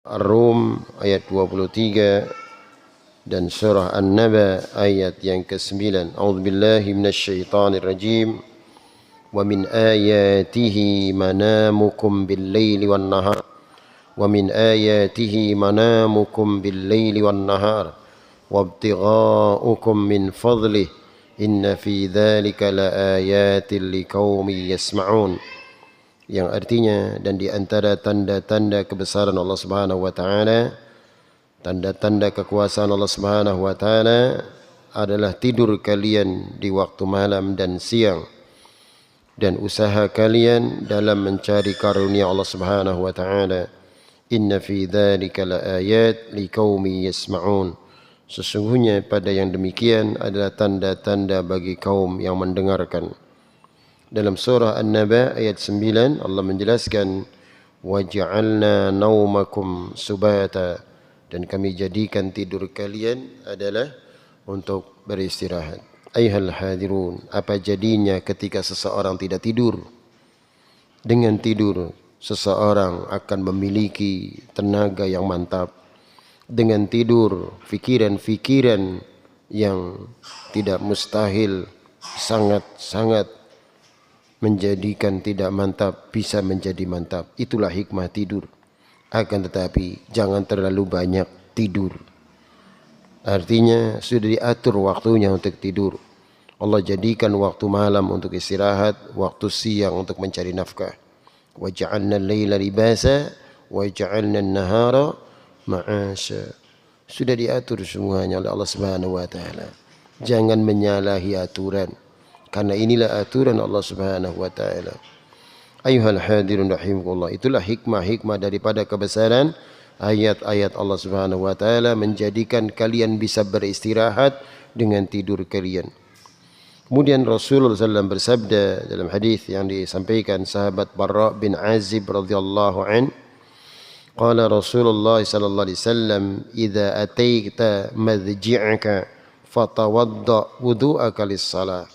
Ar-Rum ayat 23 dan surah An-Naba ayat yang ke-9. A'udzubillahi minasyaitonir rajim. Wa min ayatihi manamukum bil-laili wan-nahar. Wa min ayatihi manamukum bil-laili wan-nahar. Wabtigha'ukum min fadlih. Inna fi dzalika laayatin liqaumin yasma'un. Yang artinya, dan di antara tanda-tanda kebesaran Allah Subhanahu wa taala, tanda-tanda kekuasaan Allah Subhanahu wa taala adalah tidur kalian di waktu malam dan siang, dan usaha kalian dalam mencari karunia Allah Subhanahu wa taala. Inna fi dzalika laayat liqaumin yasma'un. Sesungguhnya pada yang demikian adalah tanda-tanda bagi kaum yang mendengarkan. Dalam surah An-Naba ayat 9 Allah menjelaskan, waja'alna naumakum subata, dan kami jadikan tidur kalian adalah untuk beristirahat. Ayyuhal hadirun, apa jadinya ketika seseorang tidak tidur? Dengan tidur seseorang akan memiliki tenaga yang mantap. Dengan tidur fikiran-fikiran yang tidak mustahil sangat-sangat menjadikan tidak mantap bisa menjadi mantap. Itulah hikmah tidur. Akan tetapi jangan terlalu banyak tidur. Artinya sudah diatur waktunya untuk tidur. Allah jadikan waktu malam untuk istirahat, waktu siang untuk mencari nafkah. Wa ja'alna al-laila libasa wa ja'alna an-nahara ma'asha. Sudah diatur semuanya oleh Allah Subhanahu wa taala. Jangan menyalahi aturan, karena inilah aturan Allah Subhanahu wa taala. Ayuhal hadirun rahimakumullah. Itulah hikmah-hikmah daripada kebesaran ayat-ayat Allah Subhanahu wa taala menjadikan kalian bisa beristirahat dengan tidur kalian. Kemudian Rasulullah SAW bersabda dalam hadis yang disampaikan sahabat Barra bin Azib radhiyallahu an, qala Rasulullah sallallahu alaihi wasallam, idza ataita madji'aka fatawadda wudu'aka lis-salah.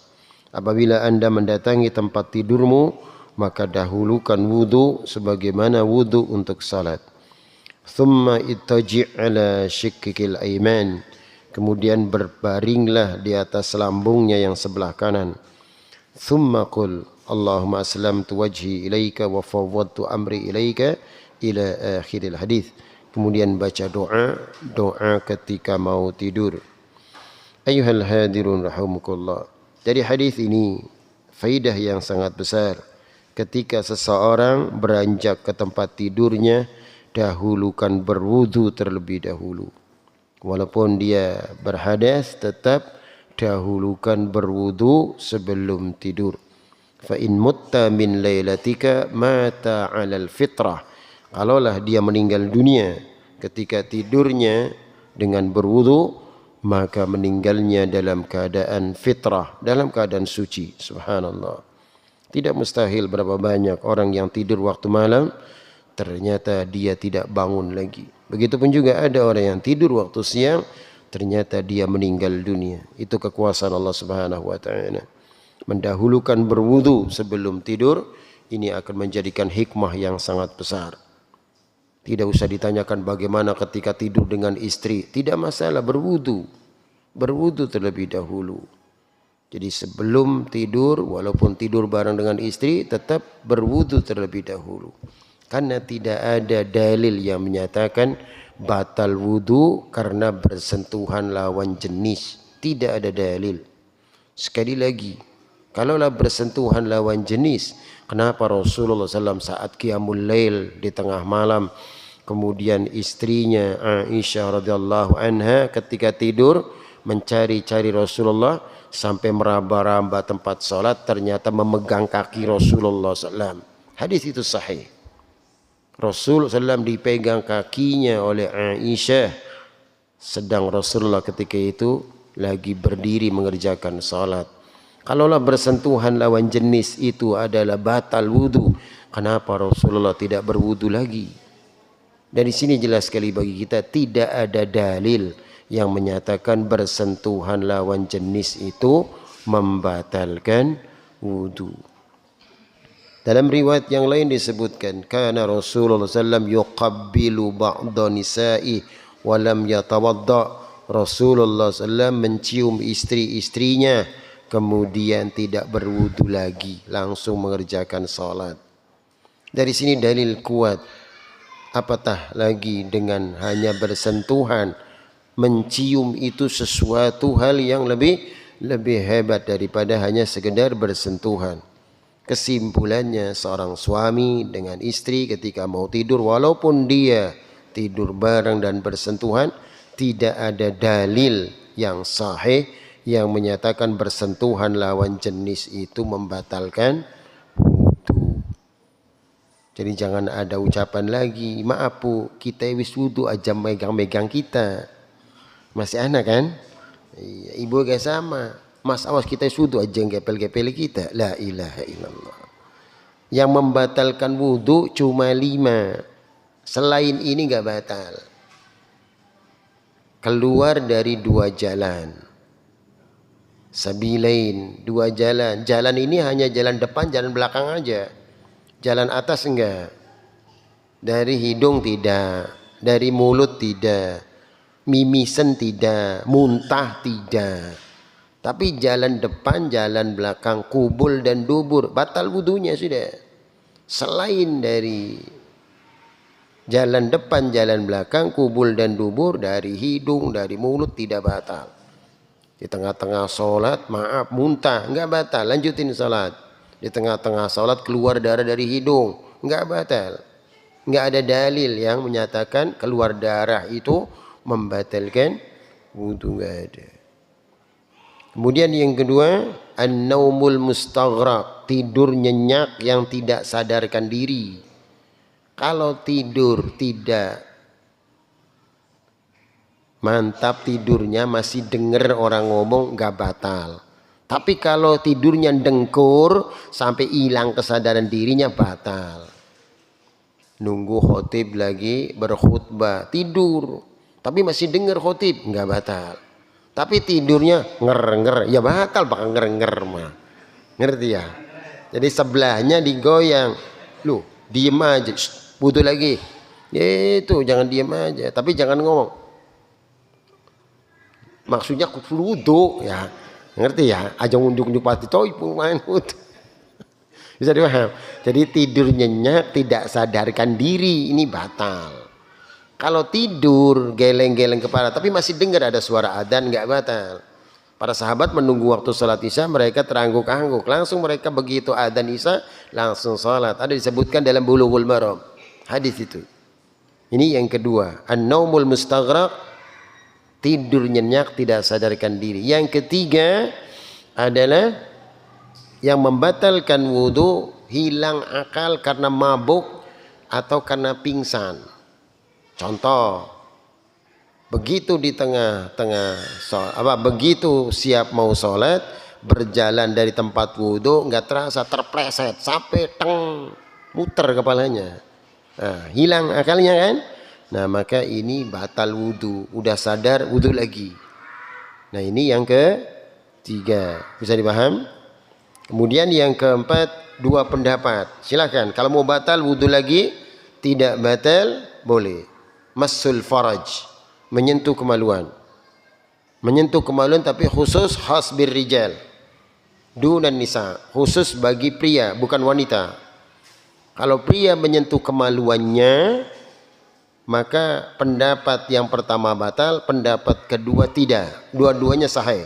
Apabila anda mendatangi tempat tidurmu, maka dahulukan wudu sebagaimana wudu untuk salat. Thumma ittaji' ala shikkikil aiman. Kemudian berbaringlah di atas lambungnya yang sebelah kanan. Thumma qul Allahumma aslamtu wajhi ilaika wa fawwadtu amri ilaika ila akhiril hadis. Kemudian baca doa ketika mau tidur. Ayyuhal hadirun rahimakumullah. Dari hadis ini faidah yang sangat besar. Ketika seseorang beranjak ke tempat tidurnya, dahulukan berwudu terlebih dahulu. Walaupun dia berhadas, tetap dahulukan berwudu sebelum tidur. Fa in mutta min lailatika mata 'alal fitrah. Kalaulah dia meninggal dunia ketika tidurnya dengan berwudu, maka meninggalnya dalam keadaan fitrah, dalam keadaan suci. Subhanallah. Tidak mustahil berapa banyak orang yang tidur waktu malam, ternyata dia tidak bangun lagi. Begitupun juga ada orang yang tidur waktu siang, ternyata dia meninggal dunia. Itu kekuasaan Allah Subhanahu wa taala. Mendahulukan berwudu sebelum tidur, ini akan menjadikan hikmah yang sangat besar. Tidak usah ditanyakan bagaimana ketika tidur dengan istri. Tidak masalah, berwudu. Berwudu terlebih dahulu. Jadi sebelum tidur, walaupun tidur bareng dengan istri, tetap berwudu terlebih dahulu. Karena tidak ada dalil yang menyatakan batal wudu karena bersentuhan lawan jenis. Tidak ada dalil. Sekali lagi, kalaulah bersentuhan lawan jenis, kenapa Rasulullah SAW saat qiyamul lail di tengah malam, kemudian istrinya Aisyah radhiyallahu anha ketika tidur mencari-cari Rasulullah sampai meraba-raba tempat salat, ternyata memegang kaki Rasulullah SAW. Hadis itu sahih. Rasul SAW dipegang kakinya oleh Aisyah, sedang Rasulullah ketika itu lagi berdiri mengerjakan salat. Kalaulah bersentuhan lawan jenis itu adalah batal wudu, kenapa Rasulullah tidak berwudu lagi? Dari sini jelas sekali bagi kita, tidak ada dalil yang menyatakan bersentuhan lawan jenis itu membatalkan wudu. Dalam riwayat yang lain disebutkan, kana Rasulullah sallam yuqabbilu ba'da nisa'i wa lam yatawadda. Rasulullah sallam mencium istri-istrinya kemudian tidak berwudu lagi, langsung mengerjakan salat. Dari sini dalil kuat. Apatah lagi dengan hanya bersentuhan, mencium itu sesuatu hal yang lebih hebat daripada hanya sekedar bersentuhan. Kesimpulannya, seorang suami dengan istri ketika mau tidur, walaupun dia tidur bareng dan bersentuhan, tidak ada dalil yang sahih yang menyatakan bersentuhan lawan jenis itu membatalkan wudu. Jadi jangan ada ucapan lagi, maaf bu, kita wis wudu aja megang-megang kita. Masih anak kan? Ibu gak sama. Mas awas kita sudu aja gepel-gepel kita. La ilaha illallah. Yang membatalkan wudhu cuma 5. Selain ini gak batal. Keluar dari 2 jalan. Sabilain, 2 jalan. Jalan ini hanya jalan depan, jalan belakang aja. Jalan atas enggak. Dari hidung tidak. Dari mulut tidak. Mimisen tidak. Muntah tidak. Tapi jalan depan, jalan belakang, kubul dan dubur, batal wudunya sudah. Selain dari jalan depan, jalan belakang, kubul dan dubur, dari hidung, dari mulut tidak batal. Di tengah-tengah sholat, maaf, muntah, enggak batal, lanjutin sholat. Di tengah-tengah sholat keluar darah dari hidung, enggak batal. Enggak ada dalil yang menyatakan keluar darah itu membatalkan wudu, enggak ada. Kemudian yang kedua, an-naumul mustaghraq, tidur nyenyak yang tidak sadarkan diri. Kalau tidur tidak mantap tidurnya, masih dengar orang ngomong, nggak batal. Tapi kalau tidurnya dengkur sampai hilang kesadaran dirinya, batal. Nunggu khotib lagi berkhutbah, tidur, tapi masih dengar khotib, nggak batal. Tapi tidurnya nger-nger, ya batal bakal nger-nger mah. Ngerti ya? Jadi sebelahnya digoyang. Loh, diem aja, wudu lagi. Itu jangan diem aja, tapi jangan ngomong. Maksudnya wudu ya. Ngerti ya? Aja unduk-unduk pati toy main wudu. Bisa dipaham? Jadi tidur nyenyak tidak sadarkan diri, ini batal. Kalau tidur geleng-geleng kepala tapi masih dengar ada suara adzan, nggak batal. Para sahabat menunggu waktu salat isya, mereka terangguk-angguk, langsung mereka begitu adzan isya langsung salat. Ada disebutkan dalam Bulughul Maram hadis itu. Ini yang kedua, an-naumul mustaghraq, tidur nyenyak tidak sadarkan diri. Yang ketiga adalah yang membatalkan wudu, hilang akal karena mabuk atau karena pingsan. Contoh, begitu di tengah-tengah begitu siap mau sholat, berjalan dari tempat wudhu, nggak terasa terpleset sampai muter kepalanya. Nah, hilang akalnya kan? Nah, maka ini batal wudhu. Udah sadar, wudhu lagi. Nah, ini yang ketiga. Bisa dipaham? Kemudian yang keempat, 2 pendapat. Silakan. Kalau mau batal wudhu lagi, tidak batal, boleh. Masul faraj, menyentuh kemaluan. Menyentuh kemaluan tapi khusus hasbir rijal. Dunan nisa, khusus bagi pria, bukan wanita. Kalau pria menyentuh kemaluannya, maka pendapat yang pertama batal, pendapat kedua tidak. Dua-duanya sahih.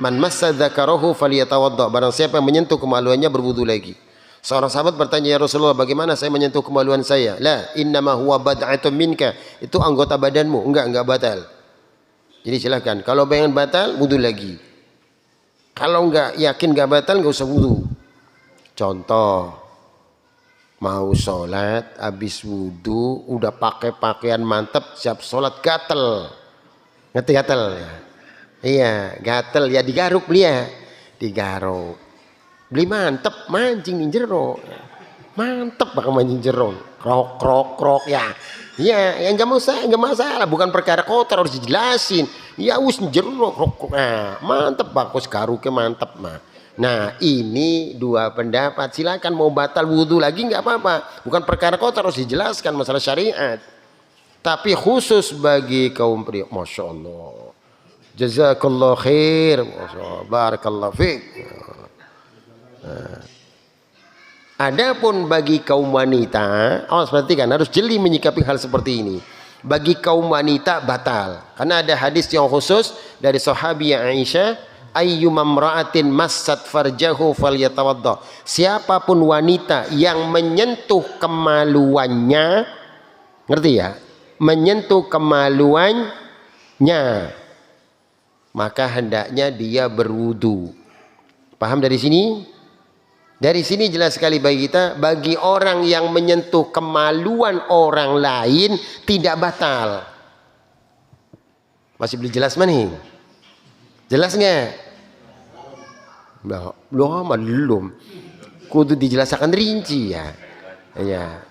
Man massa dzakarahu falyatawadda. Barang siapa yang menyentuh kemaluannya, berwudu lagi. Seorang sahabat bertanya, ya Rasulullah, bagaimana saya menyentuh kemaluan saya? La, innama huwa bad'atun minka. Itu anggota badanmu. Enggak batal. Jadi silakan. Kalau pengen batal, wudu lagi. Kalau enggak yakin enggak batal, enggak usah wudu. Contoh, mau sholat, habis wudu, udah pakai pakaian mantap, siap sholat, gatel. Ngerti gatel ya? Iya, gatel ya, digaruk dia. Digaruk. Beli mantep, mancing di jero. Mantep bakal mancing jero. Krok ya. Ya, yang enggak masalah, bukan perkara kotor, harus dijelasin. Ya wis jero krok. Nah, mantep bagus garuknya, mantep mah. Nah ini dua pendapat, silakan mau batal wudhu lagi nggak apa-apa, bukan perkara kotor, harus dijelaskan masalah syariat. Tapi khusus bagi kaum pria, masya Allah, jazakallah khair, masya Allah, barakallah fiik. Adapun bagi kaum wanita, awas perhatikan, harus jeli menyikapi hal seperti ini. Bagi kaum wanita batal, karena ada hadis yang khusus dari sahabiah Aisyah, ayyumamra'atin massat farjahu falyatawadda. Siapapun wanita yang menyentuh kemaluannya, ngerti ya? Menyentuh kemaluannya, maka hendaknya dia berwudu. Paham dari sini? Dari sini jelas sekali bagi kita, bagi orang yang menyentuh kemaluan orang lain tidak batal. Masih belum jelas mana? Jelas nggak? Belum. Kudu dijelaskan rinci ya. Ya.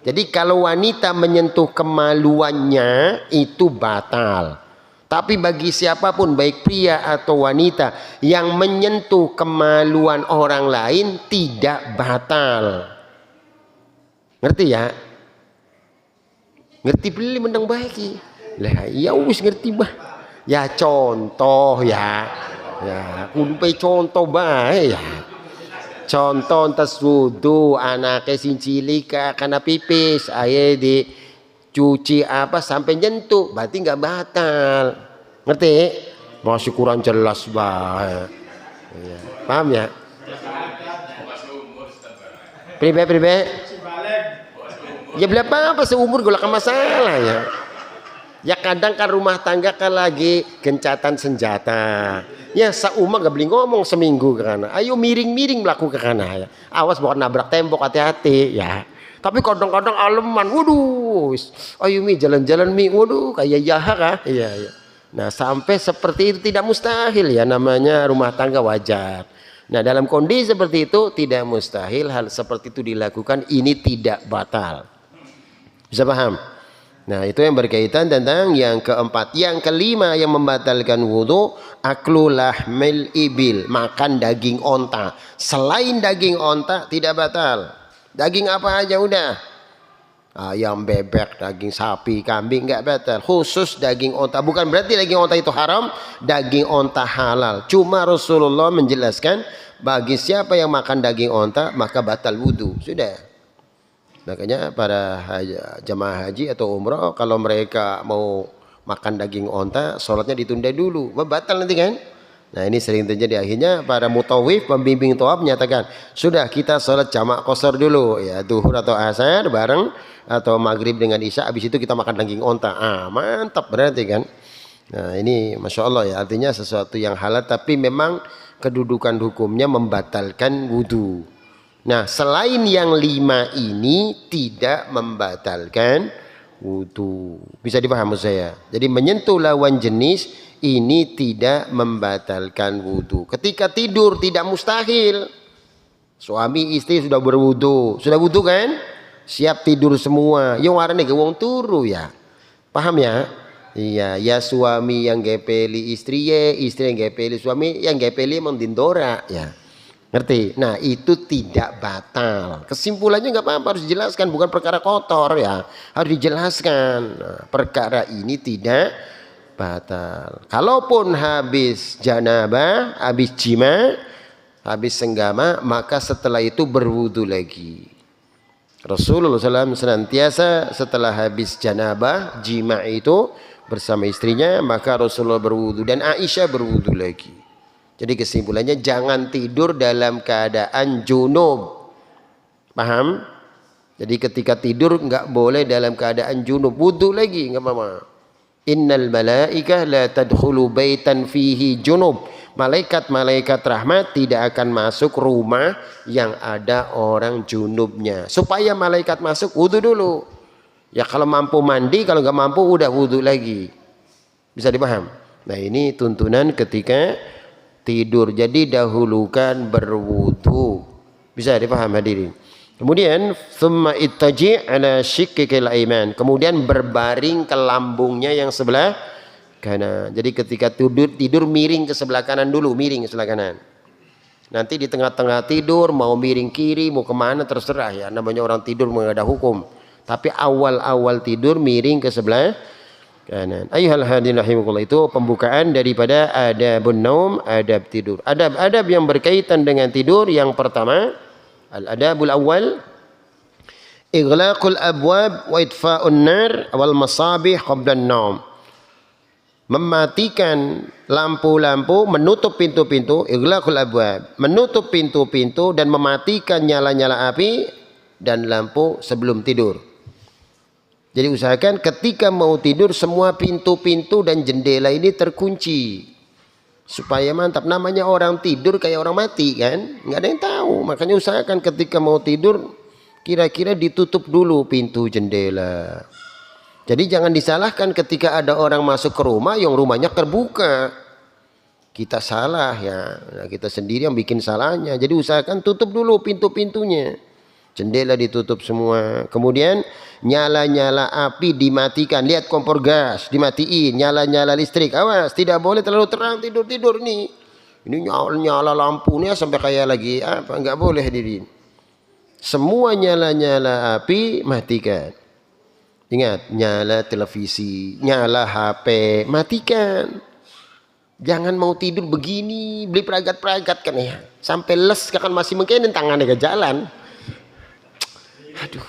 Jadi kalau wanita menyentuh kemaluannya itu batal. Tapi bagi siapapun baik pria atau wanita yang menyentuh kemaluan orang lain tidak batal. Ngerti ya? Ngerti beli mendang baiki. Lah ya wis ngerti bah. Ya contoh ya. Ya kudu pe contoh bae ya. Contoh tas wudu anake sing cilik kana pipis aye di cuci apa sampai nyentuh berarti nggak batal, ngerti? Masih kurang jelas bah, ya. Paham ya? Pribe ya berapa apa seumur gula kan masalah ya. Ya kadang kan rumah tangga kan lagi gencatan senjata. Ya seumur gak beli ngomong seminggu ke kana. Ayo miring-miring melaku ke kana ya. Awas bukan nabrak tembok, hati-hati ya. Tapi kadang-kadang aleman, waduh, ayo mi jalan-jalan mi, waduh kayak jaha kah? Iya. Nah sampai seperti itu tidak mustahil ya, namanya rumah tangga wajar. Nah dalam kondisi seperti itu tidak mustahil hal seperti itu dilakukan, ini tidak batal. Bisa paham? Nah itu yang berkaitan tentang yang keempat. Yang kelima yang membatalkan wudhu, aklu lahmil ibil, makan daging onta. Selain daging onta tidak batal. Daging apa aja udah, ayam, bebek, daging sapi, kambing nggak batal. Khusus daging onta, bukan berarti daging onta itu haram, daging onta halal. Cuma Rasulullah menjelaskan bagi siapa yang makan daging onta maka batal wudhu. Sudah. Makanya para jamaah haji atau umrah kalau mereka mau makan daging onta, sholatnya ditunda dulu, batal nanti kan. Nah ini sering terjadi, akhirnya para mutawif pembimbing tawaf menyatakan sudah kita sholat jamak qasar dulu ya, duhur atau asar bareng atau maghrib dengan isya, habis itu kita makan daging onta. Mantap berarti kan. Nah ini masya Allah ya, artinya sesuatu yang halal tapi memang kedudukan hukumnya membatalkan wudhu. Nah selain yang 5 ini tidak membatalkan wudhu. Bisa dipahami saya? Jadi menyentuh lawan jenis ini tidak membatalkan wudhu. Ketika tidur tidak mustahil. Suami istri sudah berwudhu, sudah wudhu kan? Siap tidur semua. Yang warnanya wong turu ya. Paham ya? Iya, ya suami yang gepeli istri ya, istri yang gepeli suami, yang gepeli emang dindora ya. Ngerti? Nah itu tidak batal. Kesimpulannya nggak apa-apa, harus dijelaskan, bukan perkara kotor ya. Harus dijelaskan. Nah, perkara ini tidak batal. Kalaupun habis janabah, habis jima, habis senggama, maka setelah itu berwudu lagi. Rasulullah SAW senantiasa setelah habis janabah, jima itu bersama istrinya, maka Rasulullah berwudu dan Aisyah berwudu lagi. Jadi kesimpulannya jangan tidur dalam keadaan junub. Paham? Jadi ketika tidur nggak boleh dalam keadaan junub, wudu lagi nggak apa-apa. Innal malaikah la tadkhulu baitan fihi junub. Malaikat-malaikat rahmat tidak akan masuk rumah yang ada orang junubnya. Supaya malaikat masuk, wudu dulu. Ya kalau mampu mandi, kalau nggak mampu udah wudu lagi. Bisa dipaham? Nah ini tuntunan ketika tidur. Jadi dahulukan berwudu. Bisa dipaham hadirin? Kemudian thumma ittaji' ala shiqqil aiman. Kemudian berbaring ke lambungnya yang sebelah kanan. Jadi ketika tidur miring ke sebelah kanan dulu, miring ke sebelah kanan. Nanti di tengah-tengah tidur mau miring kiri mau kemana terserah ya, namanya orang tidur nggak ada hukum. Tapi awal-awal tidur miring ke sebelah kanan. Ayyuhal hadirin rahimakumullah, itu pembukaan daripada adabun naum, adab tidur. Adab-adab yang berkaitan dengan tidur, yang pertama al-adabul awal ighlaqul abwab wa itfa'un nar wal masabih qabla an-naum. Mematikan lampu-lampu, menutup pintu-pintu, ighlaqul abwab, menutup pintu-pintu dan mematikan nyala-nyala api dan lampu sebelum tidur. Jadi usahakan ketika mau tidur semua pintu-pintu dan jendela ini terkunci supaya mantap. Namanya orang tidur kayak orang mati kan, nggak ada yang tahu. Makanya usahakan ketika mau tidur kira-kira ditutup dulu pintu jendela. Jadi jangan disalahkan ketika ada orang masuk ke rumah yang rumahnya terbuka. Kita salah ya, nah, kita sendiri yang bikin salahnya. Jadi usahakan tutup dulu pintu-pintunya. Jendela ditutup semua. Kemudian nyala-nyala api dimatikan. Lihat kompor gas dimatiin, nyala-nyala listrik. Awas, tidak boleh terlalu terang tidur-tidur nih. Ini nyala lampunya sampai kayak lagi apa? Enggak boleh hadirin. Semua nyala-nyala api matikan. Ingat, nyala televisi, nyala HP, matikan. Jangan mau tidur begini, beli peragat-peragat kan ya. Sampai les kan masih mungkin tangannya ke jalan. Aduh.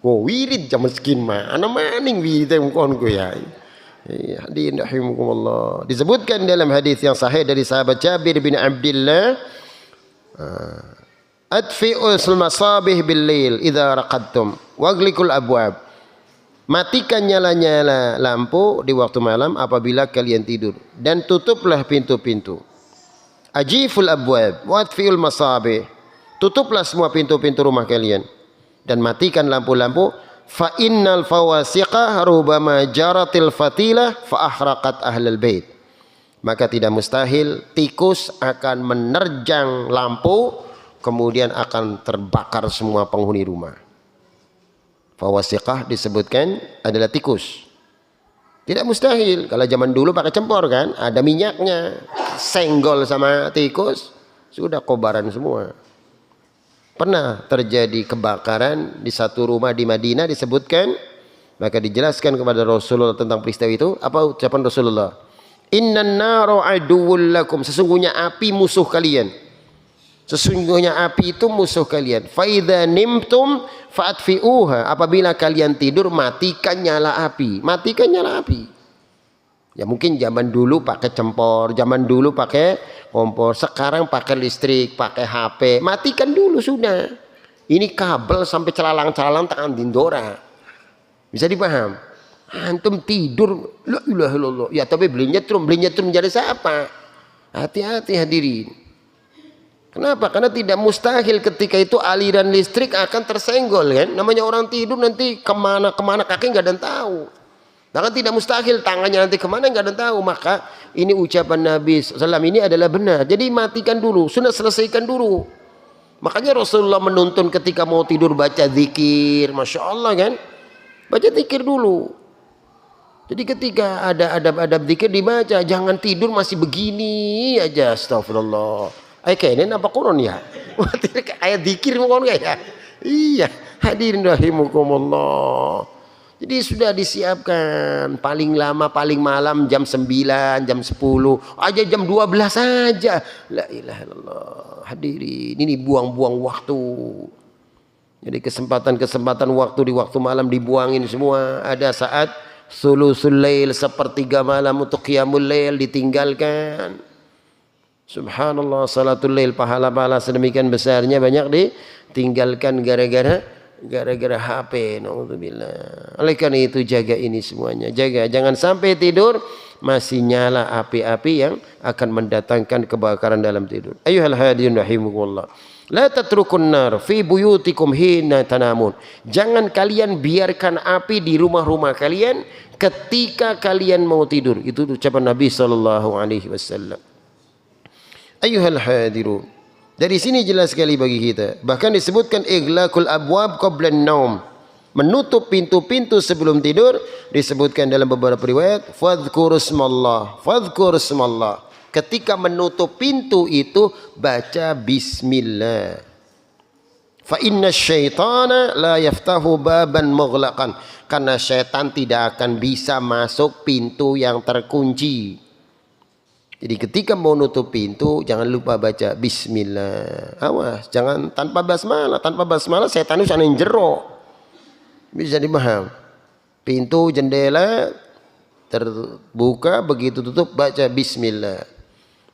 Kok wirid jam miskin mah. Ana maning wirid yang konku ya. Hadirin rahimakumullah. Disebutkan dalam hadis yang sahih dari sahabat Jabir bin Abdullah, adfi'ul masabih bil lail idza raqadtum waghliqul abwab. Matikan nyala-nyala lampu di waktu malam apabila kalian tidur dan tutuplah pintu-pintu. Ajiful abwab wadfi'ul masabih. Tutuplah semua pintu-pintu rumah kalian dan matikan lampu-lampu. Fa innal fawasiqah rubama jaratil fatilah fa ahraqat ahlal bait. Maka tidak mustahil tikus akan menerjang lampu kemudian akan terbakar semua penghuni rumah. Fawasiqah disebutkan adalah tikus. Tidak mustahil. Kalau zaman dulu pakai cempor kan, ada minyaknya, senggol sama tikus, sudah kobaran semua. Pernah terjadi kebakaran di satu rumah di Madinah disebutkan, maka dijelaskan kepada Rasulullah tentang peristiwa itu. Apa ucapan Rasulullah? Innan naru aduwwul lakum, sesungguhnya api musuh kalian. Sesungguhnya api itu musuh kalian. Fa idza nimtum fa'atfi'uha, apabila kalian tidur matikan nyala api. Matikan nyala api. Ya mungkin zaman dulu pakai cempor, zaman dulu pakai kompor, sekarang pakai listrik, pakai HP. Matikan dulu sudah. Ini kabel sampai celalang-celalang tangan dindora. Bisa dipaham? Antum tidur, la ilaha illallah. Ya tapi beli nyetrum jadi siapa? Hati-hati hadirin. Kenapa? Karena tidak mustahil ketika itu aliran listrik akan tersenggol kan. Namanya orang tidur nanti kemana-kemana kaki nggak ada yang tahu. Maka tidak mustahil tangannya nanti kemana nggak ada yang tahu. Maka ini ucapan Nabi SAW ini adalah benar. Jadi matikan dulu, sudah selesaikan dulu. Makanya Rasulullah menuntun ketika mau tidur baca zikir. Masya Allah kan. Baca zikir dulu. Jadi ketika ada adab-adab zikir dibaca. Jangan tidur masih begini aja. Astagfirullah. Kayaknya apa Quran ya? Ayat zikir bukan kayak. Iya, hadirin rahimakumullah. Jadi sudah disiapkan paling lama paling malam jam 9, jam 10, aja jam 12 saja. La ilaha illallah. Hadirin, ini buang-buang waktu. Jadi kesempatan-kesempatan waktu di waktu malam dibuangin semua. Ada saat sulusul lail, sepertiga malam untuk qiyamul lail ditinggalkan. Subhanallah, salatul lail pahala-pahala sedemikian besarnya banyak ditinggalkan gara-gara HP. Naudzubillah. Oleh karena itu jaga ini semuanya. Jaga, jangan sampai tidur masih nyala api-api yang akan mendatangkan kebakaran dalam tidur. Ayyuhal hadirin rahimakumullah. La tatrukun nar fi buyutikum hina tanamun. Jangan kalian biarkan api di rumah-rumah kalian ketika kalian mau tidur. Itu ucapan Nabi sallallahu alaihi wasallam. Ayyuhal hadirun. Dari sini jelas sekali bagi kita. Bahkan disebutkan ighlaqul abwab qabla an-naum. Menutup pintu-pintu sebelum tidur disebutkan dalam beberapa riwayat fadhkur ismallah. Fadhkur ismallah. Ketika menutup pintu itu baca bismillah. Fa inna syaitana la yaftahu baban mughlaqan. Karena syaitan tidak akan bisa masuk pintu yang terkunci. Jadi ketika mau nutup pintu jangan lupa baca bismillah. Awas, jangan tanpa basmalah. Tanpa basmalah setan itu sana yang jero. Bisa dipaham. Pintu jendela terbuka, begitu tutup baca bismillah.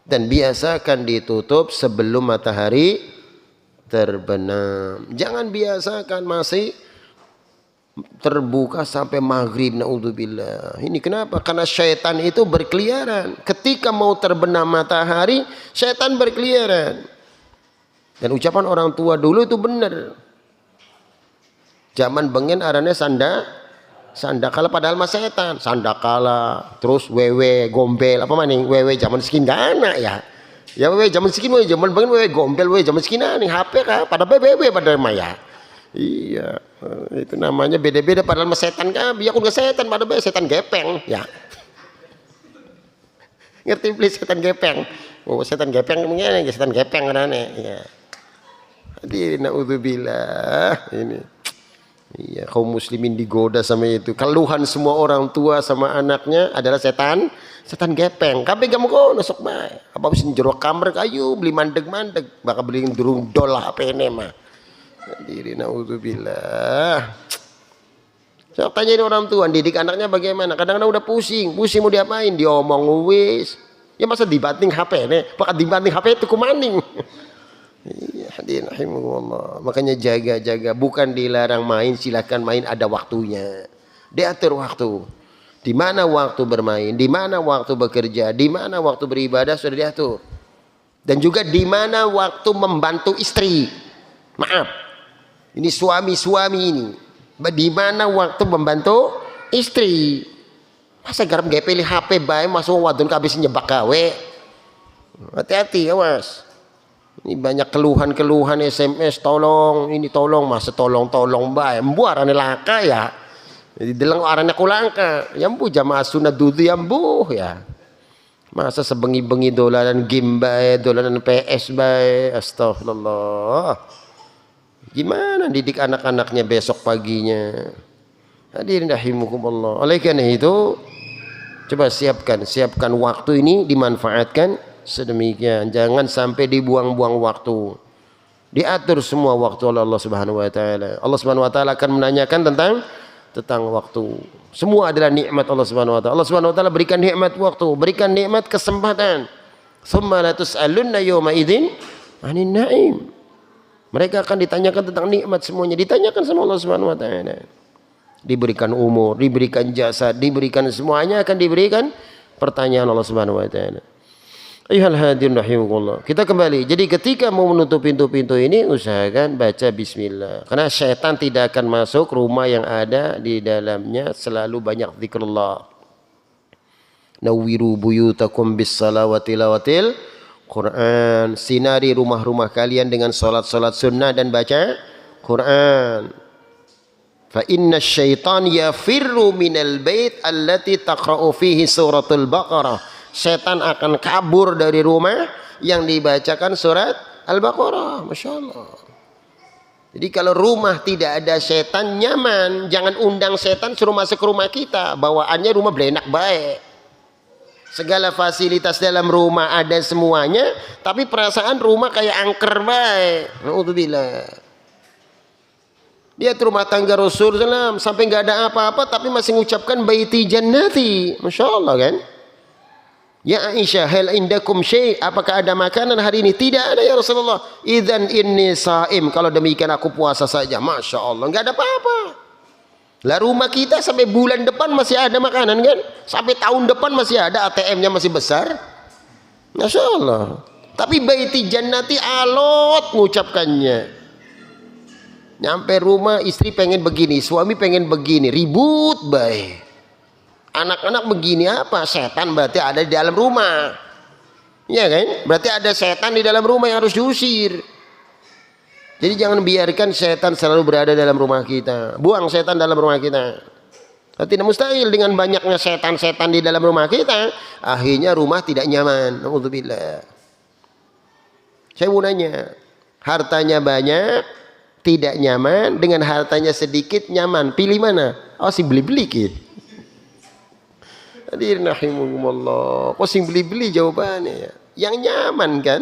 Dan biasakan ditutup sebelum matahari terbenam. Jangan biasakan masih terbuka sampai maghrib. Naudzubillah. Ini kenapa? Karena syaitan itu berkeliaran. Ketika mau terbenam matahari, syaitan berkeliaran. Dan ucapan orang tua dulu itu benar. Zaman bengen arane sandakala padahal mas setan. Sandakala, terus wewe gombel apa maning wewe zaman sekin dana ya. Ya wewe zaman sekin wewe zaman bengen wewe gombel wewe zaman sekin nih HP kah pada wewe pada maya. Iya, itu namanya beda-beda padahal mas setan kah biar aku nggak setan pada wewe setan gepeng ya. Ngerti please setan gepeng. Oh setan gepeng mungkin setan gepeng aneh ya. Hadirin naudzubillah ini. Iya, kaum muslimin digoda sama itu. Keluhan semua orang tua sama anaknya adalah setan gepeng. Kabeh kamu kok nusuk bae. Apa bisa jero kamar kayu beli mandeg-mandeg, bakal beli durung dol HP ini mah. Hadirin naudzubillah. Saya tanyain orang tua, didik anaknya bagaimana? Kadang-kadang udah pusing mau diapain? Diomong wis. Ya masa dibanting HP nih? Bakal dibanting HP itu kumaning. Iya, hadirin rahimakumullah. Makanya jaga-jaga, bukan dilarang main, silakan main ada waktunya. Diatur waktu. Di mana waktu bermain, di mana waktu bekerja, di mana waktu beribadah sudah diatur. Dan juga di mana waktu membantu istri. Maaf. Ini suami-suami ini. Di mana waktu membantu istri. Masa garam gak pilih HP bae masuk wadon kabis nyebak gawe. Hati-hati awas. Ini banyak keluhan-keluhan SMS tolong ini tolong masa tolong bae mbu arane laka ya. Jadi deleng arane kulangka. Ya mbu jamaah sunat dudu ya mbu ya. Masa sebengi-bengi dolanan game bae, dolanan PS bae. Astagfirullah. Gimana didik anak-anaknya besok paginya? Hadirin rahimakumullah. Oleh karena itu coba siapkan waktu ini dimanfaatkan sedemikian, jangan sampai dibuang-buang waktu. Diatur semua waktu oleh Allah Subhanahu wa taala. Allah Subhanahu wa taala akan menanyakan tentang waktu. Semua adalah nikmat Allah Subhanahu wa taala. Allah Subhanahu wa taala berikan nikmat waktu, berikan nikmat kesempatan. Tsumma la tus'alunna yawma idzin 'anin na'im. Mereka akan ditanyakan tentang nikmat semuanya, ditanyakan sama Allah Subhanahu wa taala. Diberikan umur, diberikan jasa, diberikan semuanya akan diberikan pertanyaan Allah Subhanahu wa taala. Ayuhal hadirin rahimakumullah. Kita kembali. Jadi ketika mau menutup pintu-pintu ini usahakan baca bismillah. Karena syaitan tidak akan masuk rumah yang ada di dalamnya selalu banyak zikrullah. Nawwiru buyutakum bis salawati lawatil Quran. Sinari rumah-rumah kalian dengan salat-salat sunnah dan baca Quran. Fa inna syaitan yafirru minal bait allati taqra'u fihi suratul Baqarah. Setan akan kabur dari rumah yang dibacakan surat Al-Baqarah. Masya Allah. Jadi kalau rumah tidak ada setan nyaman. Jangan undang setan suruh masuk ke rumah kita. Bawaannya rumah belenak baik. Segala fasilitas dalam rumah ada semuanya. Tapi perasaan rumah kayak angker baik. Na'udzubillah. Dia rumah tangga Rasulullah sampai nggak ada apa-apa tapi masih mengucapkan baiti jannati. Masya Allah kan. Ya Aisyah, hal indakum syai'? Apakah ada makanan hari ini? Tidak ada ya Rasulullah. Idzan inni shaim. Kalau demikian aku puasa saja. Masya Allah, nggak ada apa-apa. Lah rumah kita sampai bulan depan masih ada makanan kan? Sampai tahun depan masih ada, ATM-nya masih besar. Masya Allah. Tapi baiti jannati alot mengucapkannya. Nyampe rumah istri pengen begini, suami pengen begini, ribut baik. Anak-anak begini apa? Setan berarti ada di dalam rumah. Ya kan? Berarti ada setan di dalam rumah yang harus diusir. Jadi jangan biarkan setan selalu berada dalam rumah kita. Buang setan dalam rumah kita. Tidak mustahil dengan banyaknya setan-setan di dalam rumah kita, akhirnya rumah tidak nyaman. Naudzubillah. Saya mau nanya, hartanya banyak, tidak nyaman, dengan hartanya sedikit nyaman, pilih mana? Oh, sing beli-beli ki. Hadirin rahimakumullah. Kok sing beli-beli jawabannya ya? Yang nyaman kan?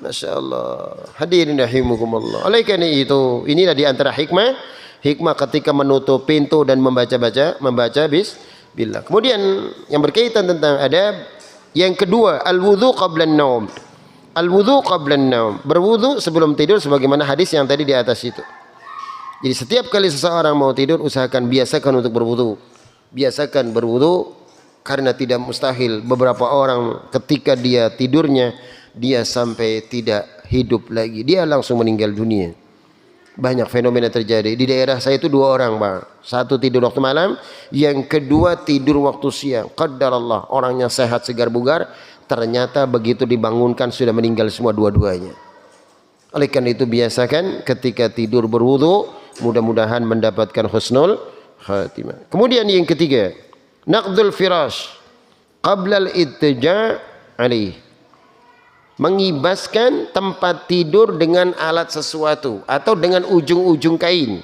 Masya Allah. Hadirin rahimakumullah. Oleh karena itu, inilah di antara hikmah ketika menutup pintu dan membaca bismillah. Kemudian yang berkaitan tentang adab, yang kedua, al-wudhu qabla an-naum. Al-wudhu qabla an-naum, berwudhu sebelum tidur sebagaimana hadis yang tadi di atas itu. Jadi setiap kali seseorang mau tidur, usahakan biasakan untuk berwudhu. Biasakan berwudhu, karena tidak mustahil beberapa orang ketika dia tidurnya, dia sampai tidak hidup lagi, dia langsung meninggal dunia. Banyak fenomena terjadi di daerah saya itu, 2 orang Pak. Satu tidur waktu malam, yang kedua tidur waktu siang. Qadarallah, orangnya sehat segar bugar, ternyata begitu dibangunkan sudah meninggal semua dua-duanya. Oleh karena itu biasakan ketika tidur berwudu, mudah-mudahan mendapatkan husnul khatimah. Kemudian yang ketiga, naqdul firash qabla al-ittija' alaih. Mengibaskan tempat tidur dengan alat sesuatu atau dengan ujung-ujung kain.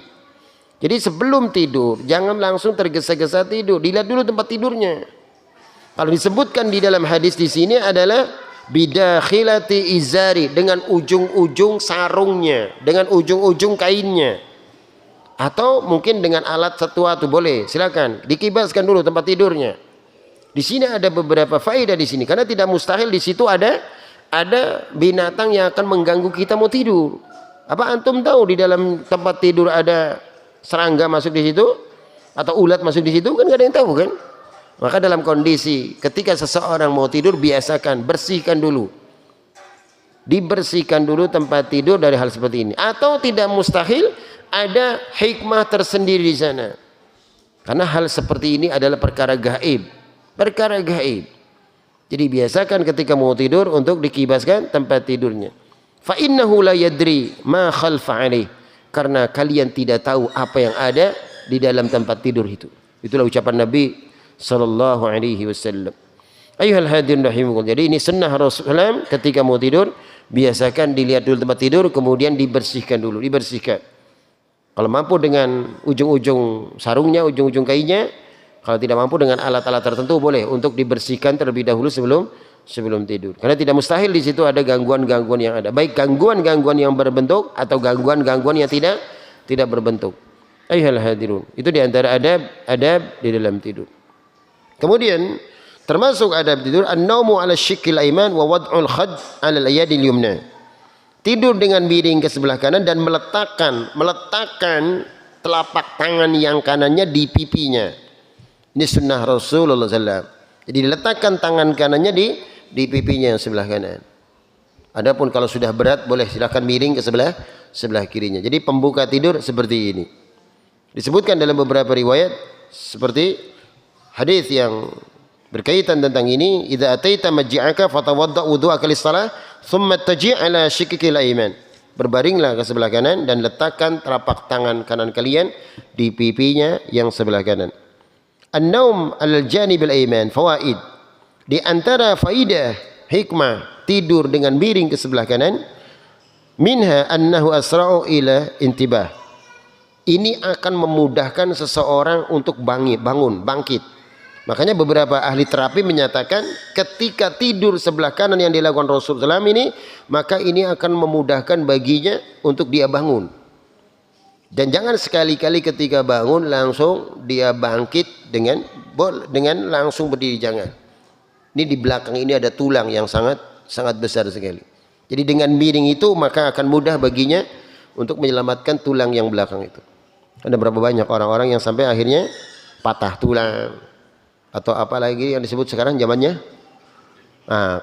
Jadi sebelum tidur jangan langsung tergesa-gesa tidur, dilihat dulu tempat tidurnya. Kalau disebutkan di dalam hadis di sini adalah bidakhilati izari, dengan ujung-ujung sarungnya, dengan ujung-ujung kainnya, atau mungkin dengan alat sesuatu boleh, silakan dikibaskan dulu tempat tidurnya. Di sini ada beberapa faedah di sini, karena tidak mustahil di situ ada binatang yang akan mengganggu kita mau tidur. Apa antum tahu di dalam tempat tidur ada serangga masuk di situ atau ulat masuk di situ? Kan nggak ada yang tahu kan. Maka dalam kondisi ketika seseorang mau tidur, biasakan bersihkan dulu, dibersihkan dulu tempat tidur dari hal seperti ini. Atau tidak mustahil ada hikmah tersendiri di sana, karena hal seperti ini adalah perkara gaib. Jadi biasakan ketika mau tidur untuk dikibaskan tempat tidurnya. Fa innahu la yadri ma khalfa alaih, karena kalian tidak tahu apa yang ada di dalam tempat tidur itu. Itulah ucapan Nabi sallallahu alaihi wasallam. Ayyuhal hadirin rahimakumullah. Jadi ini sunnah Rasulullah ketika mau tidur, biasakan dilihat dulu tempat tidur, kemudian dibersihkan dulu, dibersihkan. Kalau mampu dengan ujung-ujung sarungnya, ujung-ujung kainnya. Kalau tidak mampu dengan alat-alat tertentu, boleh untuk dibersihkan terlebih dahulu sebelum tidur. Karena tidak mustahil di situ ada gangguan-gangguan yang ada, baik gangguan-gangguan yang berbentuk atau gangguan-gangguan yang tidak berbentuk. Ayyuhal hadirun. Itu di antara adab di dalam tidur. Kemudian termasuk adab tidur, an-naumu 'ala syiqqil aiman wa wad'ul khad 'ala al-yadil yumna. Tidur dengan miring ke sebelah kanan dan meletakkan telapak tangan yang kanannya di pipinya. Ini sunnah Rasulullah SAW. Jadi diletakkan tangan kanannya di pipinya yang sebelah kanan. Adapun kalau sudah berat, boleh silakan miring ke sebelah kirinya. Jadi pembuka tidur seperti ini. Disebutkan dalam beberapa riwayat seperti hadis yang berkaitan tentang ini, idza ataita maj'aka fatawadda wudu'aka lis-shalah thumma taji' ala shiqqil aiman. Berbaringlah ke sebelah kanan dan letakkan telapak tangan kanan kalian di pipinya yang sebelah kanan. An-naum al-janib al-aiman fawaid. Di antara faidah hikmah tidur dengan miring ke sebelah kanan, minha annahu asra'u ila intibah. Ini akan memudahkan seseorang untuk bangkit. Makanya beberapa ahli terapi menyatakan ketika tidur sebelah kanan yang dilakukan Rasulullah SAW ini, maka ini akan memudahkan baginya untuk dia bangun. Dan jangan sekali-kali ketika bangun langsung dia bangkit dengan langsung berdiri, jangan. Ini di belakang ini ada tulang yang sangat besar sekali. Jadi dengan miring itu maka akan mudah baginya untuk menyelamatkan tulang yang belakang itu. Ada berapa banyak orang-orang yang sampai akhirnya patah tulang atau apa lagi yang disebut sekarang zamannya